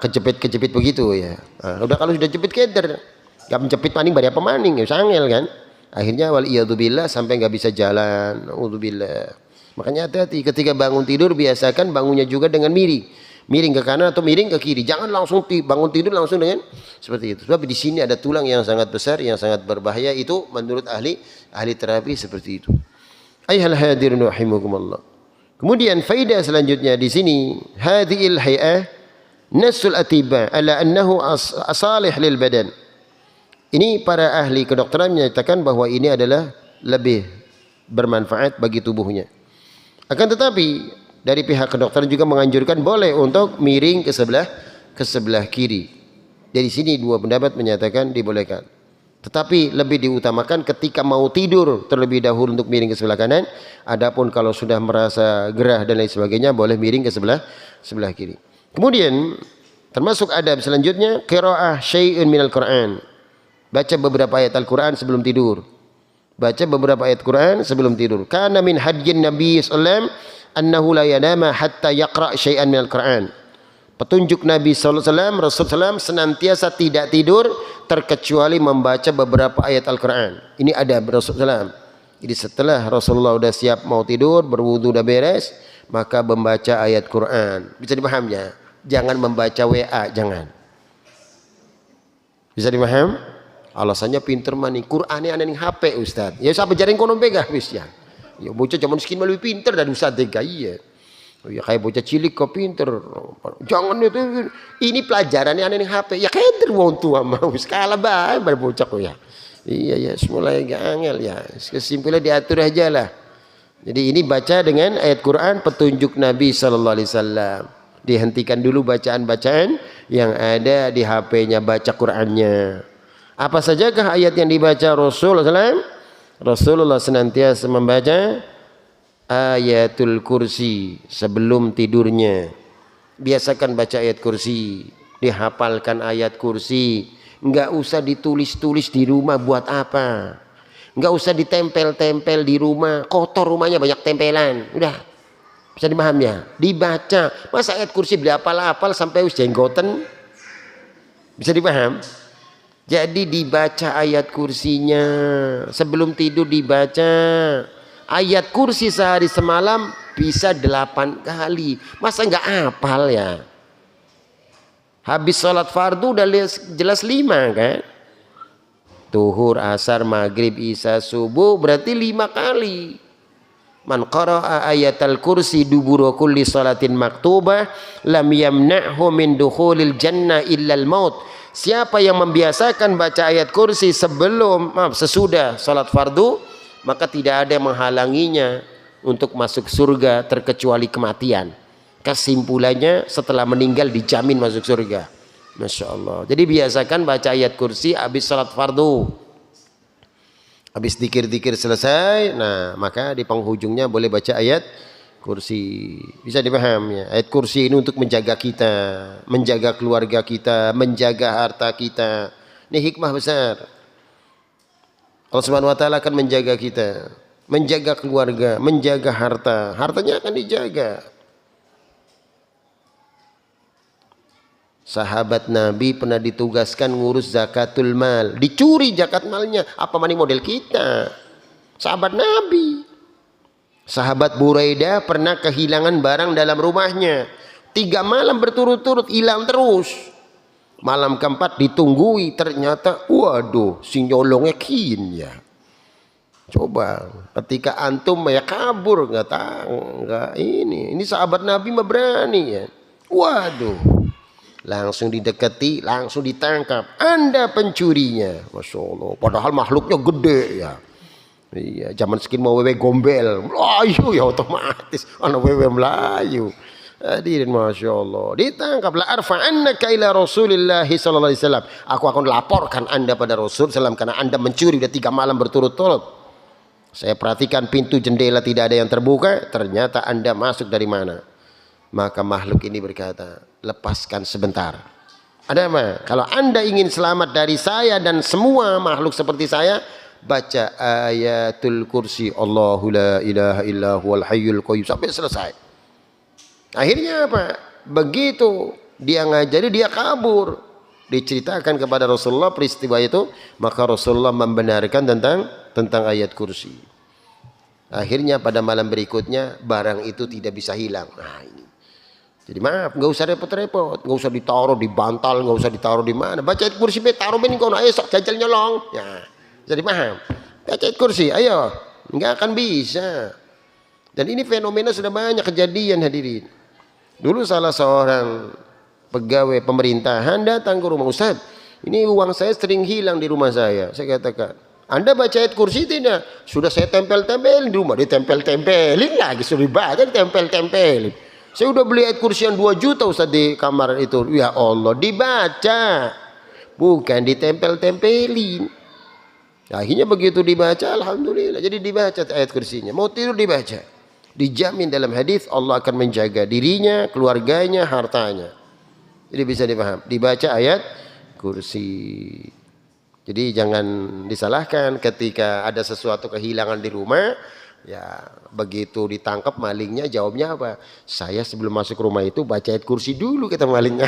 kejepit begitu ya. Udah kalau sudah jepit keder, gak menjepit maning bari apa maning, sangel kan. Akhirnya waliyadzubillah sampai nggak bisa jalan. Naudzubillah. Makanya hati-hati ketika bangun tidur, biasakan bangunnya juga dengan miring ke kanan atau miring ke kiri. Jangan langsung bangun tidur langsung dengan seperti itu. Sebab di sini ada tulang yang sangat besar, yang sangat berbahaya. Itu menurut ahli terapi seperti itu. Ayyuhal hadirun rahimakumullah. Kemudian faedah selanjutnya di sini, hadhil hay'ah nasul atiba ala annahu asalih lil badan. Ini para ahli kedokteran menyatakan bahwa ini adalah lebih bermanfaat bagi tubuhnya. Akan tetapi dari pihak kedokteran juga menganjurkan boleh untuk miring ke sebelah kiri. Dari sini dua pendapat menyatakan dibolehkan. Tetapi lebih diutamakan ketika mau tidur terlebih dahulu untuk miring ke sebelah kanan. Adapun kalau sudah merasa gerah dan lain sebagainya boleh miring ke sebelah kiri. Kemudian termasuk adab selanjutnya qiraah syai'un minal Qur'an. Baca beberapa ayat Al-Qur'an sebelum tidur. Baca beberapa ayat Quran sebelum tidur. Kana min hadyin Nabi sallallahu alaihi wasallam annahu la yanama hatta yaqra syai'an minal Qur'an. Petunjuk Nabi sallallahu alaihi wasallam, Rasulullah SAW senantiasa tidak tidur terkecuali membaca beberapa ayat Al-Qur'an. Ini adab Rasulullah SAW. Jadi setelah Rasulullah sudah siap mau tidur, berwudu sudah beres, maka membaca ayat Quran. Bisa dipahaminya? Jangan membaca WA, jangan. Bisa dipaham? Alasannya pinter mani Qur'ane ana ning HP Ustaz. Ya sampai jaring kono pegah wis ya. Ya bocah zaman sekian lebih pinter dari Ustaz tega iya. Oh ya kayak bocah cilik kok pinter. Jangan itu ini pelajarannya ana ning HP. Ya keder wong tua mau wis kalah bae bar bocah kok ya. Iya ya semula agak angel ya. Kesimpulannya diatur aja lah. Jadi ini baca dengan ayat Quran petunjuk Nabi sallallahu alaihi wasallam. Dihentikan dulu bacaan-bacaan yang ada di HP-nya, baca Qur'annya. Apa sajakah ayat yang dibaca Rasulullah SAW? Rasulullah senantiasa membaca ayatul kursi sebelum tidurnya. Biasakan baca ayat kursi, dihafalkan ayat kursi. Enggak usah ditulis-tulis di rumah, buat apa? Enggak usah ditempel-tempel di rumah, kotor rumahnya banyak tempelan. Udah, bisa dipahami ya? Dibaca. Masa ayat kursi dihafal-hafal sampai us jenggoten? Bisa dipaham? Jadi dibaca ayat kursinya sebelum tidur, dibaca ayat kursi sehari semalam bisa 8 kali. Masa nggak hafal ya? Habis sholat fardu udah jelas 5 kan? Tuhur, asar, maghrib, isya, subuh berarti 5 kali. Man qara'a ayatal kursi dubura kulli salatin maktubah lam yamna'hu min dukhulil jannah illal maut. Siapa yang membiasakan baca ayat kursi sesudah salat fardu, maka tidak ada yang menghalanginya untuk masuk surga terkecuali kematian. Kesimpulannya setelah meninggal dijamin masuk surga. Masya Allah. Jadi biasakan baca ayat kursi habis salat fardu. Habis dikir-dikir selesai, nah maka di penghujungnya boleh baca ayat kursi. Bisa dipahami ya? Ayat kursi ini untuk menjaga kita, menjaga keluarga kita, menjaga harta kita. Ini hikmah besar. Allah Subhanahu wa taala akan menjaga kita, menjaga keluarga, menjaga harta. Hartanya akan dijaga. Sahabat Nabi pernah ditugaskan ngurus zakatul mal, dicuri zakat malnya. Apa maning model kita? Sahabat Nabi. Sahabat Buraidah pernah kehilangan barang dalam rumahnya. 3 malam berturut-turut hilang terus. Malam keempat ditunggui, ternyata waduh si nyolongnya kin ya. Coba ketika antum ya kabur nggak tahu nggak ini sahabat Nabi mah berani ya. Waduh. Langsung didekati, langsung ditangkap. Anda pencurinya. Masya Allah. Padahal makhluknya gede ya. Iya, zaman sekian mau wewe gombel, Melayu ya otomatis. Anak wewe Melayu. Hadirin Masya Allah. Ditangkap. La arfa'annaka ila Rasulillah sallallahu alaihi wasallam. Aku akan laporkan Anda pada Rasul sallam karena Anda mencuri udah 3 malam berturut-turut. Saya perhatikan pintu jendela tidak ada yang terbuka. Ternyata Anda masuk dari mana? Maka makhluk ini berkata, lepaskan sebentar. Ada apa? Kalau Anda ingin selamat dari saya dan semua makhluk seperti saya, baca ayatul kursi, Allahu la ilaha illa huwal hayyul qayyum sampai selesai. Akhirnya apa? Begitu dia ngajari, dia kabur. Diceritakan kepada Rasulullah peristiwa itu, maka Rasulullah membenarkan tentang ayat kursi. Akhirnya pada malam berikutnya barang itu tidak bisa hilang. Nah ini. Jadi maaf, nggak usah repot-repot, nggak usah ditaruh di bantal, nggak usah ditaruh di mana. Baca ayat kursi, taruh bening kono, ayo sok jajal nyolong. Ya, jadi paham. Baca ayat kursi, ayo. nggak akan bisa. Dan ini fenomena sudah banyak kejadian hadirin. Dulu salah seorang pegawai pemerintahan datang ke rumah, Ustaz, ini uang saya sering hilang di rumah saya. Saya katakan, Anda baca ayat kursi tidak? Sudah saya tempel-tempelin di rumah, ditempel-tempelin lagi, sudah dibaca, ditempel-tempelin. Saya udah beli ayat kursi yang 2 juta Ustaz di kamar itu. Ya Allah, dibaca, bukan ditempel-tempelin. Akhirnya begitu dibaca, alhamdulillah, jadi dibaca ayat kursinya. Mau tidur dibaca. Dijamin dalam hadis Allah akan menjaga dirinya, keluarganya, hartanya. Jadi bisa dipaham, dibaca ayat kursi. Jadi jangan disalahkan ketika ada sesuatu kehilangan di rumah, ya begitu ditangkap malingnya jawabnya apa? Saya sebelum masuk rumah itu baca ayat kursi dulu, kata malingnya.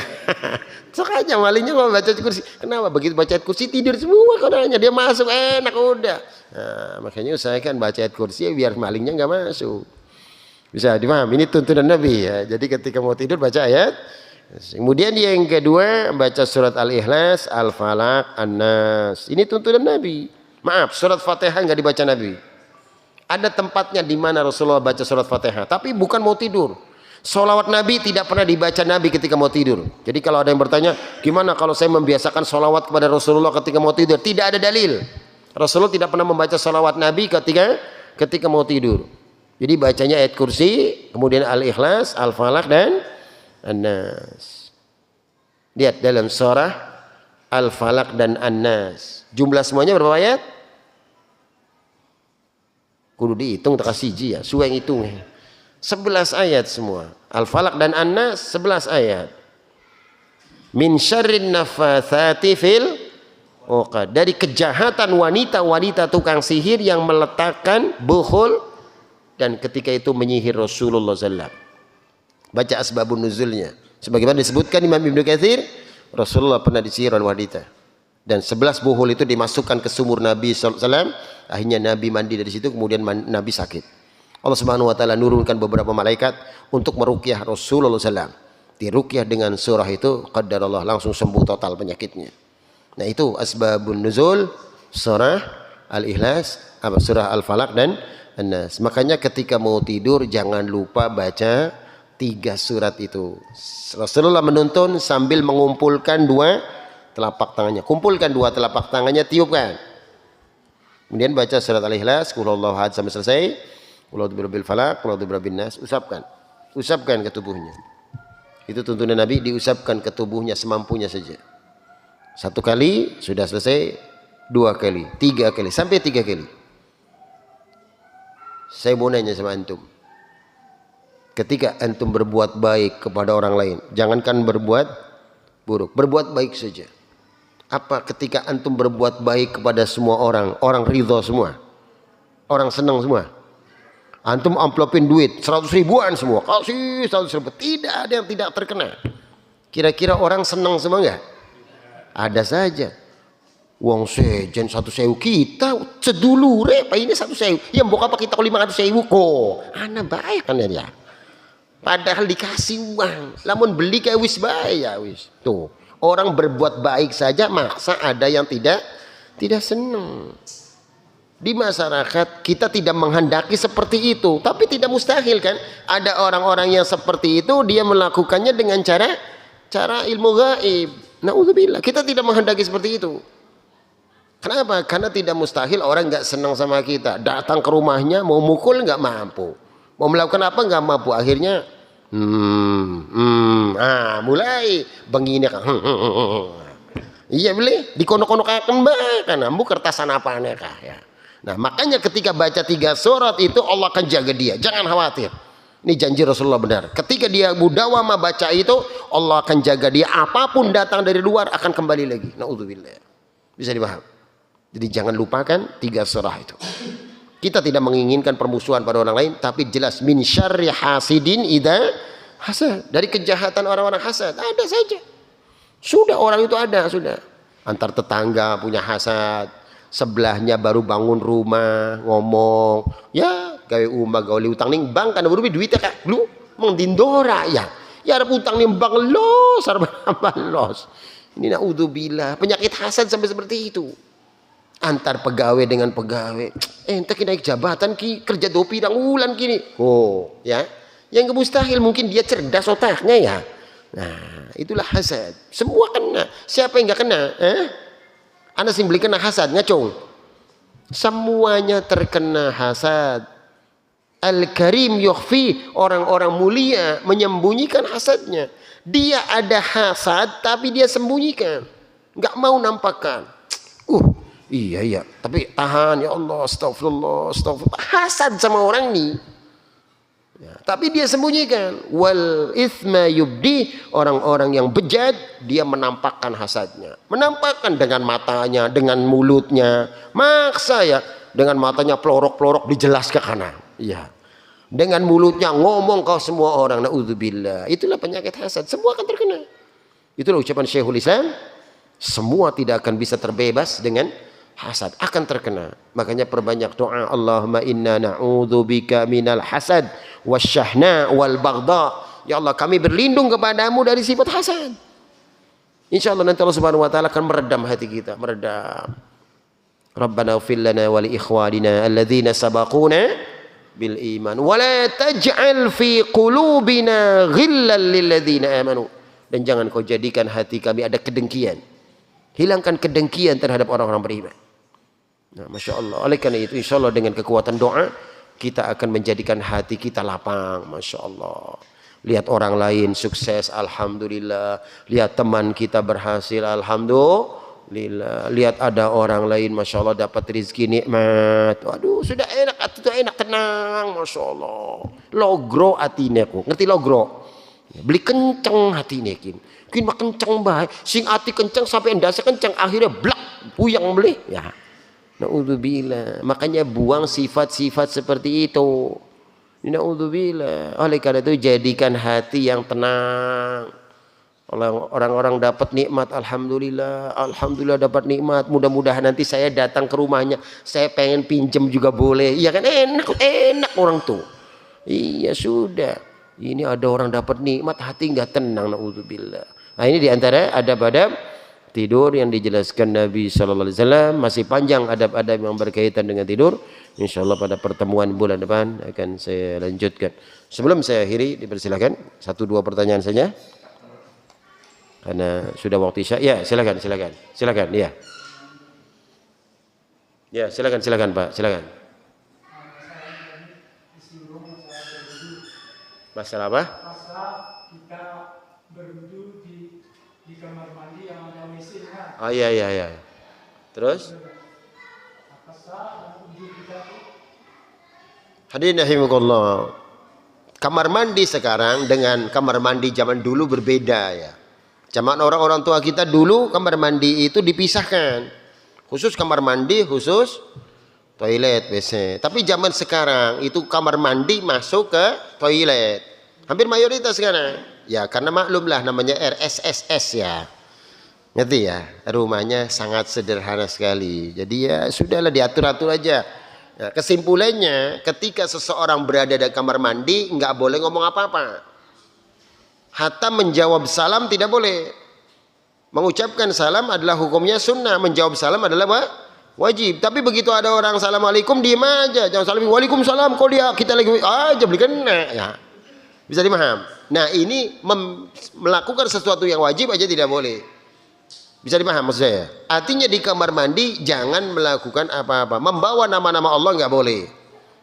Sengaja malingnya mau baca ayat kursi. Kenapa? Begitu baca ayat kursi tidur semua konanya, dia masuk enak udah. Nah, makanya usahakan baca ayat kursi biar malingnya nggak masuk. Bisa dipahami, ini tuntunan Nabi ya. Jadi ketika mau tidur baca ayat. Kemudian yang kedua baca surat Al-Ikhlas, Al-Falaq, An-Nas. Ini tuntunan Nabi. Maaf, surat Fatihah nggak dibaca Nabi. Ada tempatnya di mana Rasulullah baca surat Fatihah, tapi bukan mau tidur. Sholawat Nabi tidak pernah dibaca Nabi ketika mau tidur. Jadi kalau ada yang bertanya, gimana kalau saya membiasakan sholawat kepada Rasulullah ketika mau tidur? Tidak ada dalil. Rasulullah tidak pernah membaca sholawat Nabi ketika mau tidur. Jadi bacanya ayat kursi, kemudian Al-Ikhlas, Al-Falaq dan An-Nas. Lihat dalam surah Al-Falaq dan An-Nas. Jumlah semuanya berapa ayat? Kudu dihitung tak siji ya, suwe hitung. 11 ayat semua. Al-Falaq dan An-Nas 11 ayat. Min syarrin nafatsati fil uqad. Dari kejahatan wanita-wanita tukang sihir yang meletakkan bukhul dan ketika itu menyihir Rasulullah SAW. Baca asbabun nuzulnya. Sebagaimana disebutkan Imam Ibnu Katsir, Rasulullah pernah disihir oleh wanita. Dan 11 buhul itu dimasukkan ke sumur Nabi SAW. Akhirnya Nabi mandi dari situ, kemudian Nabi sakit. Allah Subhanahu wa taala nurunkan beberapa malaikat untuk meruqyah Rasulullah SAW. Diruqyah dengan surah itu, qadarullah langsung sembuh total penyakitnya. Nah itu asbabun nuzul surah Al-Ikhlas, surah Al-Falaq dan An-Nas. Makanya ketika mau tidur jangan lupa baca 3 surat itu. Rasulullah menuntun sambil mengumpulkan 2 telapak tangannya. Kumpulkan 2 telapak tangannya, tiupkan. Kemudian baca surat Al-Ikhlas, qul huwallahu ahad sampai selesai. Qul a'udzu birabbil falaq, qul a'udzu birabbin nas. Usapkan. Usapkan ke tubuhnya. Itu tuntunan Nabi, diusapkan ke tubuhnya semampunya saja. 1 kali sudah selesai, 2 kali, 3 kali, sampai 3 kali. Saya mau nanya sama antum. Ketika antum berbuat baik kepada orang lain, jangankan berbuat buruk, berbuat baik saja. Apa ketika antum berbuat baik kepada semua orang, orang ridho semua, orang senang semua. Antum amplopin duit 100 ribuan semua, kasih 100 ribu, tidak ada yang tidak terkena. Kira-kira orang senang semua enggak? Ada saja. Wong sejen 1.000 kita sedulure, pak ini 1.000. Yang bokap kita 500.000 kok. Ana baik kan ya. Padahal dikasih uang, lamun beli kayak wis baik ya wis. Tuh, orang berbuat baik saja maksa ada yang tidak senang. Di masyarakat kita tidak menghendaki seperti itu, tapi tidak mustahil kan? Ada orang-orang yang seperti itu dia melakukannya dengan cara ilmu gaib. Nauzubillah, kita tidak menghendaki seperti itu. Kenapa? Karena tidak mustahil orang nggak senang sama kita, datang ke rumahnya mau mukul nggak mampu. Mau melakukan apa nggak mampu, akhirnya mulai begini kan, iya boleh dikono-konokaken kan, ambu kertasan apa kah ya. Nah makanya ketika baca 3 surat itu Allah akan jaga dia, jangan khawatir. Ini janji Rasulullah benar. Ketika dia mudawamah baca itu, Allah akan jaga dia, apapun datang dari luar akan kembali lagi. Naudzubillah. Bisa dipaham. Jadi jangan lupakan 3 surah itu. Kita tidak menginginkan permusuhan pada orang lain, tapi jelas min syarri hasidin idza hasad. Dari kejahatan orang-orang hasad ada saja. Sudah orang itu ada sudah. Antar tetangga punya hasad, sebelahnya baru bangun rumah ngomong, ya gawe umah gawe utang ning bank kan baru duitnya kak, lu mengdindora ya. Ya ada utang ning bank los, arep los. Ini naudzubillah, penyakit hasad sampai seperti itu. Antar pegawai dengan pegawai. Ente naik jabatan ki kerja 2 pirang wulan kini. Oh, ya. Yang mustahil mungkin dia cerdas otaknya ya. Nah, itulah hasad. Semua kena. Siapa yang enggak kena? Anda sing beli kena hasad ngacung. Semuanya terkena hasad. Al-Karim yukhfi, orang-orang mulia menyembunyikan hasadnya. Dia ada hasad tapi dia sembunyikan. Enggak mau nampakkan. Iya, tapi tahan ya Allah, astagfirullah. Hasad sama orang nih. Ya, tapi dia sembunyikan. Wal ithma yubdi, orang-orang yang bejat dia menampakkan hasadnya. Menampakkan dengan matanya, dengan mulutnya. Maksa ya, dengan matanya pelorok-pelorok dijelaskan kanan. Iya. Dengan mulutnya ngomong kau semua orang, naudzubillah. Itulah penyakit hasad, semua akan terkena. Itulah ucapan Syekhul Islam, semua tidak akan bisa terbebas dengan hasad, akan terkena. Makanya perbanyak doa, Allahumma inna na'udzubika minal hasad wasyahna wal baghdha. Ya Allah, kami berlindung kepadamu dari sifat hasad. Insyaallah nanti Allah Subhanahu wa taala akan meredam hati kita, meredam. Rabbana ighfir lana wa li ikhwanina alladzina sabaquna bil iman wa la taj'al fi qulubina ghillan lil ladzina amanu. Dan jangan kau jadikan hati kami ada kedengkian. Hilangkan kedengkian terhadap orang-orang beriman. Nah, Masya Allah. Oleh karena itu, insya Allah dengan kekuatan doa, kita akan menjadikan hati kita lapang. Masya Allah. Lihat orang lain sukses, alhamdulillah. Lihat teman kita berhasil, alhamdulillah. Lihat ada orang lain, Masya Allah, dapat rezeki nikmat. Waduh, sudah enak, itu enak, tenang, Masya Allah. Logro hatinya ku. Ngerti logro? Beli kenceng hatinya kin. Kin mah kenceng baik. Sing hati kenceng sampai endase kenceng, akhirnya blak, puyang beli. Ya. Naudzubillah. Makanya buang sifat-sifat seperti itu. Naudzubillah. Oleh karena itu jadikan hati yang tenang. Orang-orang dapat nikmat, alhamdulillah, alhamdulillah dapat nikmat. Mudah-mudahan nanti saya datang ke rumahnya, saya pengen pinjem juga boleh. Iya kan, enak orang tuh. Iya sudah. Ini ada orang dapat nikmat, hati nggak tenang. Naudzubillah. Nah ini diantara adab-adab tidur yang dijelaskan Nabi Sallallahu Alaihi Wasallam. Masih panjang adab-adab yang berkaitan dengan tidur. Insya Allah pada pertemuan bulan depan akan saya lanjutkan. Sebelum saya akhiri, dipersilakan 1-2 pertanyaan saja. Karena sudah waktu isya. Ya, silakan. Ya. Ya, silakan Pak, silakan. Masalah apa? Masalah kita berwudu di kamar mandi yang ada WC-nya. Oh iya. Terus? Hadirin rahimakumullah. Kamar mandi sekarang dengan kamar mandi zaman dulu berbeda ya. Zaman orang-orang tua kita dulu kamar mandi itu dipisahkan. Khusus kamar mandi, khusus toilet, WC. Tapi zaman sekarang itu kamar mandi masuk ke toilet. Hampir mayoritas sekarang. Ya karena maklumlah namanya RSSS ya. Ngerti ya? Rumahnya sangat sederhana sekali. Jadi ya sudahlah diatur-atur aja. Nah, kesimpulannya ketika seseorang berada di kamar mandi nggak boleh ngomong apa-apa. Hatta menjawab salam tidak boleh. Mengucapkan salam adalah hukumnya sunnah. Menjawab salam adalah apa? Wajib. Tapi begitu ada orang assalamualaikum diem aja. Jangan salam waalaikumsalam. Kok dia kita lagi aja beli kena ya. Bisa dimaham. Nah ini melakukan sesuatu yang wajib aja tidak boleh. Bisa dipaham maksud saya? Artinya di kamar mandi jangan melakukan apa-apa. Membawa nama-nama Allah nggak boleh.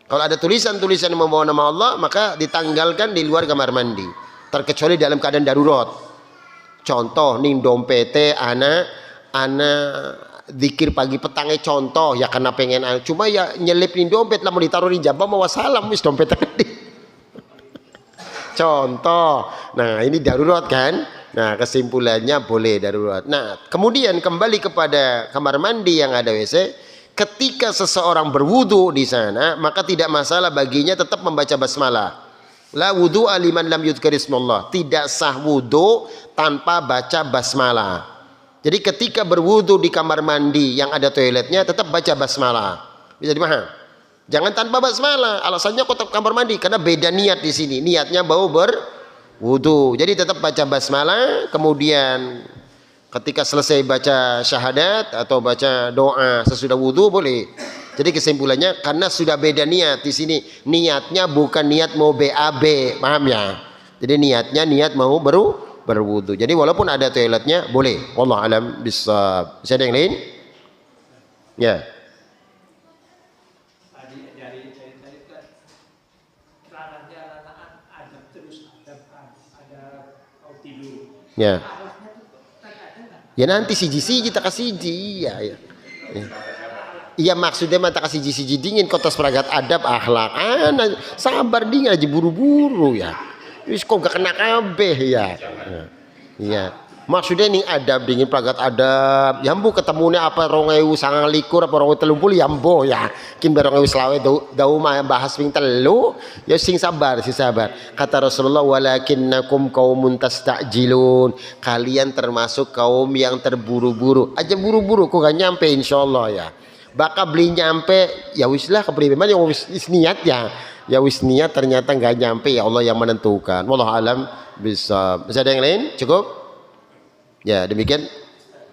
Kalau ada tulisan-tulisan yang membawa nama Allah maka ditanggalkan di luar kamar mandi. Terkecuali dalam keadaan darurat. Contoh nih dompete anak zikir pagi petangnya contoh ya karena pengen cuma ya nyelip nih dompet lah mau ditaruh di jambah mau wassalam wis dompet tadi. Contoh. Nah ini darurat kan. Nah kesimpulannya boleh darurat. Nah kemudian kembali kepada kamar mandi yang ada WC. Ketika seseorang berwudu di sana maka tidak masalah baginya tetap membaca basmalah. La wudu aliman lam yudhkarismallah. Tidak sah wudu tanpa baca basmalah. Jadi ketika berwudu di kamar mandi yang ada toiletnya tetap baca basmalah. Bisa dipaham? Jangan tanpa basmalah. Alasannya kotak kamar mandi karena beda niat di sini. Niatnya bau berwudu. Jadi tetap baca basmalah. Kemudian Ketika selesai baca syahadat atau baca doa sesudah wudhu boleh. Jadi kesimpulannya karena sudah beda niat di sini, niatnya bukan niat mau BAB, paham ya? Jadi niatnya niat mau berwudhu. Jadi walaupun ada toiletnya boleh. Wallahu alam bissawab. Bisa ada yang lain? Ya. Dari tadi kan ranahnya ada terus ada tidur. Ya. Ya nanti siji-siji tak siji ya. Iya maksudnya mata kasih siji dingin kotos peragat adab akhlak. Sabar dingin aja buru-buru ya. Wis kok gak kena kabeh ya. Iya. Maksudnya nih adab dingin peragat adab. Yambu ketemunya apa 2029 apa 2030 yambo ya. Kin bareng 2020 dau mah bahas ping telu ya sing sabar. Kata Rasulullah walakinnakum qaumun tastajilun. Kalian termasuk kaum yang terburu-buru. Aja buru-buru kok gak nyampe insyaallah ya. Bakal beli nyampe ya wis lah kepribadian yang wis niat ya wis niat ternyata nggak nyampe ya Allah yang menentukan. Wallahu alam bisa ada yang lain cukup ya demikian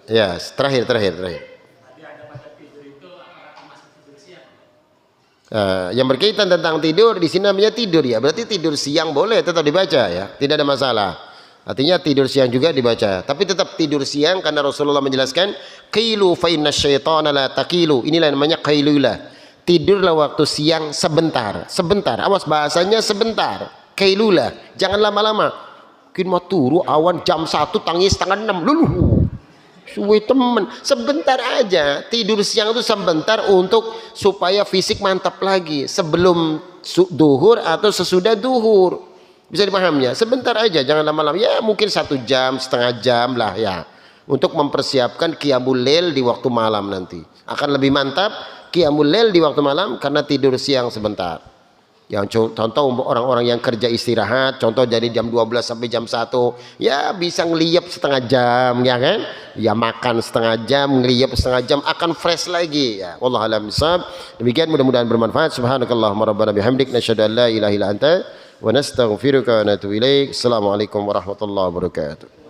ya terakhir yang berkaitan tentang tidur di sini namanya tidur ya berarti tidur siang boleh tetap dibaca ya tidak ada masalah. Artinya tidur siang juga dibaca, tapi tetap tidur siang karena Rasulullah menjelaskan qilu fa inna syaitana la taqilu. Inilah namanya qailulah. Tidurlah waktu siang sebentar. Awas bahasanya sebentar. Qailulah, jangan lama-lama. Kin mau turu awan jam 1 tangis setengah 6. Luluh. Suwe temen, sebentar aja. Tidur siang itu sebentar untuk supaya fisik mantap lagi sebelum duhur atau sesudah duhur. Bisa dipahaminya sebentar aja jangan lama-lama ya mungkin 1 jam setengah jam lah ya untuk mempersiapkan qiyamul lail di waktu malam nanti akan lebih mantap qiyamul lail di waktu malam karena tidur siang sebentar yang contoh orang-orang yang kerja istirahat contoh dari jam 12 sampai jam 1 ya bisa ngeliyap setengah jam ya kan ya makan setengah jam ngeliyap setengah jam akan fresh lagi ya wallahu a'lam bishawab. Demikian mudah-mudahan bermanfaat. Subhanakallahumma rabbana bihamdik nasyhadu an la ilaha illa anta wa nastaghfiruka wa natubu ilaik. Assalamualaikum warahmatullahi wabarakatuh.